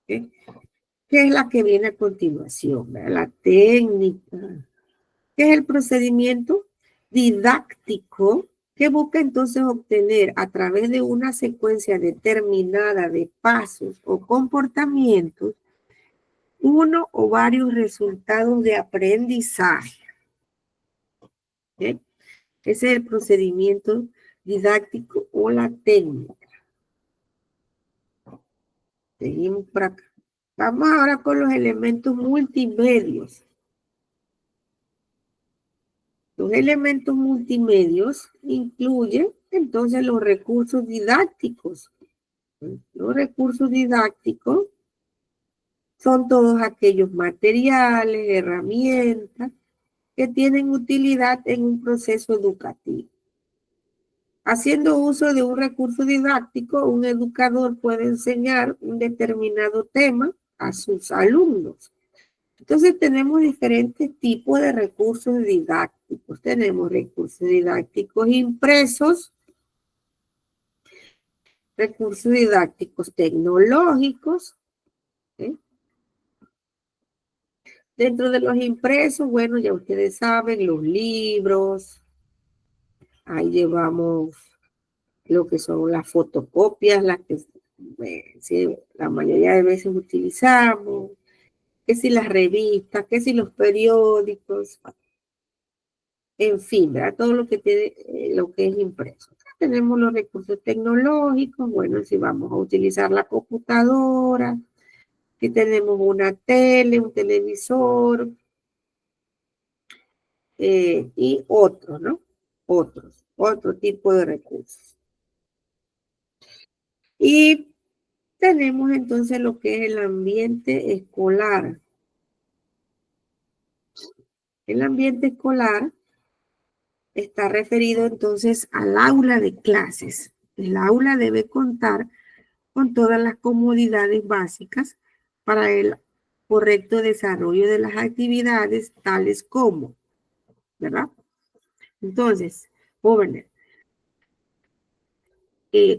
¿okay? Que es la que viene a continuación, ¿verdad? La técnica, que es el procedimiento didáctico que busca entonces obtener a través de una secuencia determinada de pasos o comportamientos uno o varios resultados de aprendizaje. ¿Okay? Ese es el procedimiento didáctico o la técnica. Seguimos por acá. Vamos ahora con los elementos multimedios. Los elementos multimedios incluyen entonces los recursos didácticos. Los recursos didácticos son todos aquellos materiales, herramientas que tienen utilidad en un proceso educativo. Haciendo uso de un recurso didáctico, un educador puede enseñar un determinado tema a sus alumnos. Entonces tenemos diferentes tipos de recursos didácticos. Tenemos recursos didácticos impresos, recursos didácticos tecnológicos. ¿Sí? Dentro de los impresos, bueno, ya ustedes saben, los libros. Ahí llevamos lo que son las fotocopias, las que sí, la mayoría de veces utilizamos. Que si las revistas, que si los periódicos, en fin, ¿verdad? Todo lo que tiene, lo que es impreso. Tenemos los recursos tecnológicos, bueno, si vamos a utilizar la computadora, si tenemos una tele, un televisor, y otros, ¿no? Otro tipo de recursos. Y tenemos entonces lo que es el ambiente escolar. El ambiente escolar está referido entonces al aula de clases. El aula debe contar con todas las comodidades básicas para el correcto desarrollo de las actividades, tales como, ¿verdad? Entonces, jóvenes,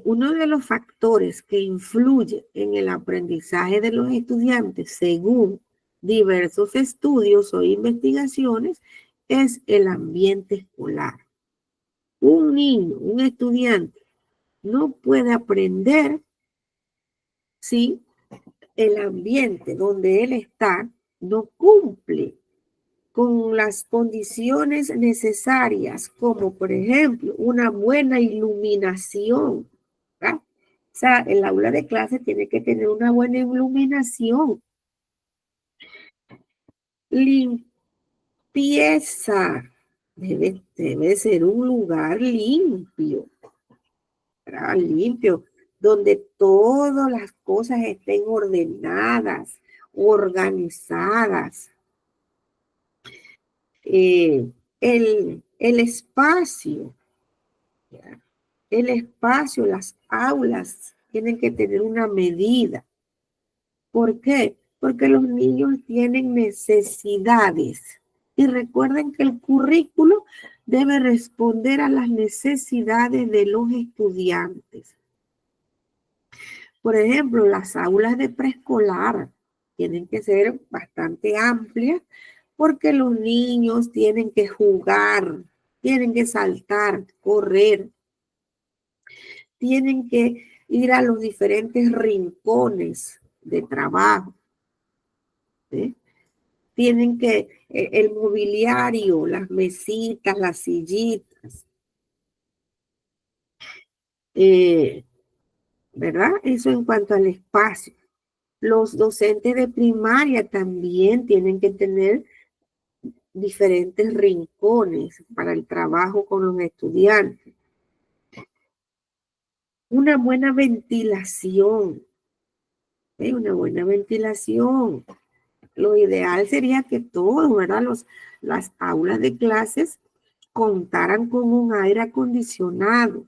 uno de los factores que influye en el aprendizaje de los estudiantes, según diversos estudios o investigaciones, es el ambiente escolar. Un niño, un estudiante, no puede aprender si el ambiente donde él está no cumple con las condiciones necesarias, como por ejemplo una buena iluminación, ¿verdad? O sea, el aula de clase tiene que tener una buena iluminación. Limpieza. Debe ser un lugar limpio, ¿verdad? Limpio, donde todas las cosas estén ordenadas, organizadas. El espacio, ¿ya? El espacio, las aulas tienen que tener una medida. ¿Por qué? Porque los niños tienen necesidades. Y recuerden que el currículo debe responder a las necesidades de los estudiantes. Por ejemplo, las aulas de preescolar tienen que ser bastante amplias porque los niños tienen que jugar tienen que saltar, correr, tienen que ir a los diferentes rincones de trabajo, ¿sí? Tienen que, el mobiliario, las mesitas, las sillitas, ¿verdad? Eso en cuanto al espacio. Los docentes de primaria también tienen que tener diferentes rincones para el trabajo con los estudiantes. Una buena ventilación, una buena ventilación. Lo ideal sería que todos, ¿verdad? Las aulas de clases contaran con un aire acondicionado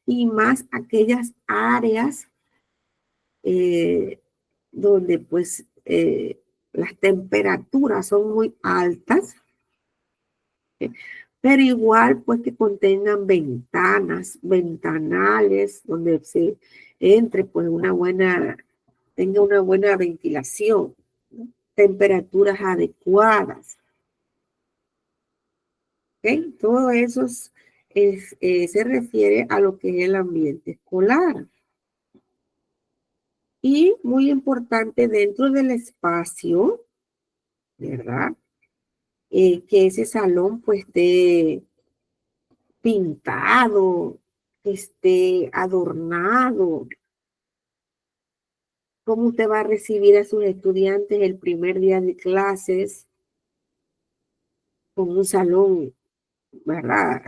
y más aquellas áreas donde pues las temperaturas son muy altas, pero igual pues que contengan ventanas, ventanales, donde se entre pues tenga una buena ventilación, ¿no? Temperaturas adecuadas. ¿Okay? Todo eso se refiere a lo que es el ambiente escolar. Y muy importante dentro del espacio, ¿verdad? Que ese salón pues esté pintado, que esté adornado. ¿Cómo usted va a recibir a sus estudiantes el primer día de clases con un salón, ¿verdad?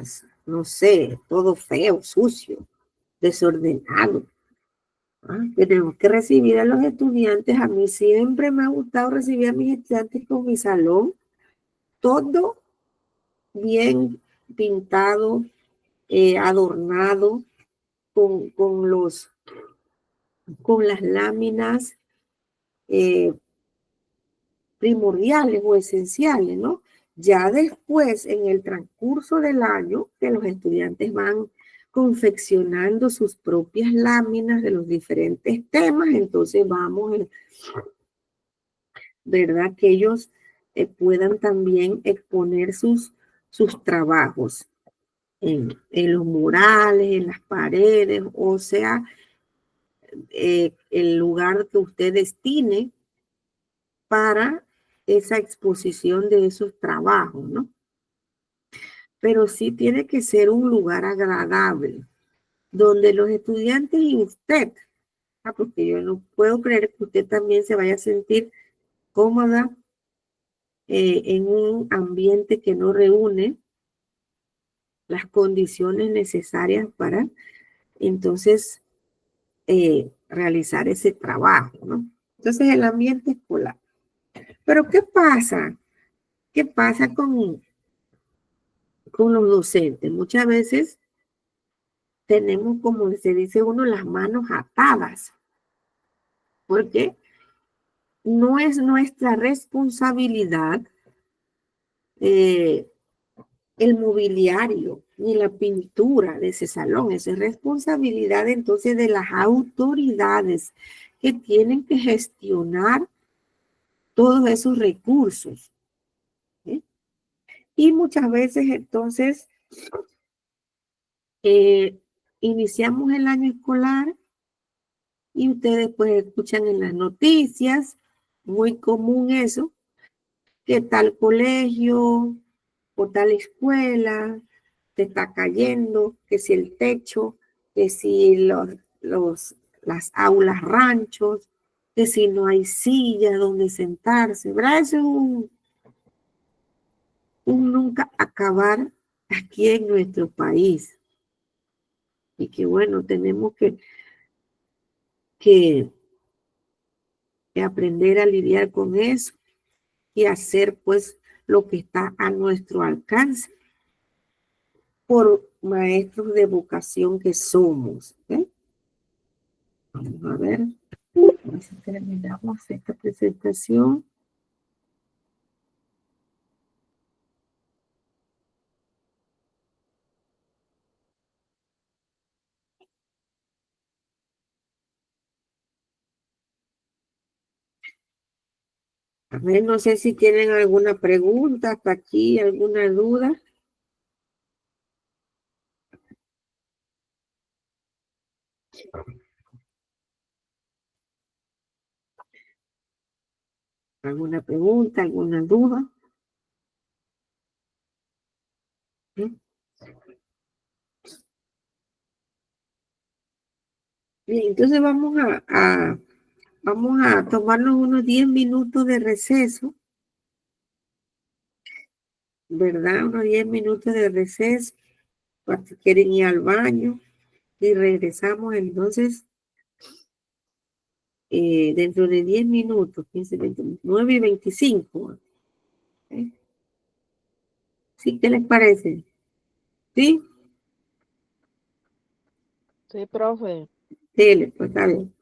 No sé, todo feo, sucio, desordenado. ¿Ah? Tenemos que recibir a los estudiantes. A mí siempre me ha gustado recibir a mis estudiantes con mi salón, todo bien pintado, adornado, con, con, los, con las láminas primordiales o esenciales, ¿no? Ya después, en el transcurso del año, que los estudiantes van confeccionando sus propias láminas de los diferentes temas, entonces vamos, ¿verdad? Que ellos puedan también exponer sus trabajos en los murales, en las paredes, o sea, el lugar que usted destine para esa exposición de esos trabajos, ¿no? Pero sí tiene que ser un lugar agradable, donde los estudiantes y usted, porque yo no puedo creer que usted también se vaya a sentir cómoda en un ambiente que no reúne las condiciones necesarias para entonces realizar ese trabajo, ¿no? Entonces el ambiente escolar. Pero ¿qué pasa? ¿Qué pasa con los docentes? Muchas veces tenemos, como se dice uno, las manos atadas, porque no es nuestra responsabilidad eh, el mobiliario ni la pintura de ese salón. Esa es responsabilidad entonces de las autoridades que tienen que gestionar todos esos recursos. ¿Sí? Y muchas veces entonces iniciamos el año escolar y ustedes pues escuchan en las noticias, muy común eso, que tal colegio o tal escuela te está cayendo, que si el techo, que si las aulas ranchos, que si no hay silla donde sentarse, ¿verdad? Eso es un nunca acabar aquí en nuestro país. Y que bueno, tenemos que, que aprender a lidiar con eso y hacer pues lo que está a nuestro alcance por maestros de vocación que somos. ¿Eh? Vamos a ver, si terminamos esta presentación. A ver, no sé si tienen alguna pregunta hasta aquí, alguna duda. ¿Alguna pregunta, alguna duda? ¿Sí? Bien, entonces vamos a tomarnos unos 10 minutos de receso, ¿verdad? Unos 10 minutos de receso, para si quieren ir al baño, y regresamos entonces dentro de 10 minutos, 15, 20, 9 y 25. ¿Eh? ¿Sí? ¿Qué les parece? ¿Sí? Sí, profe. Dele, pues está bien.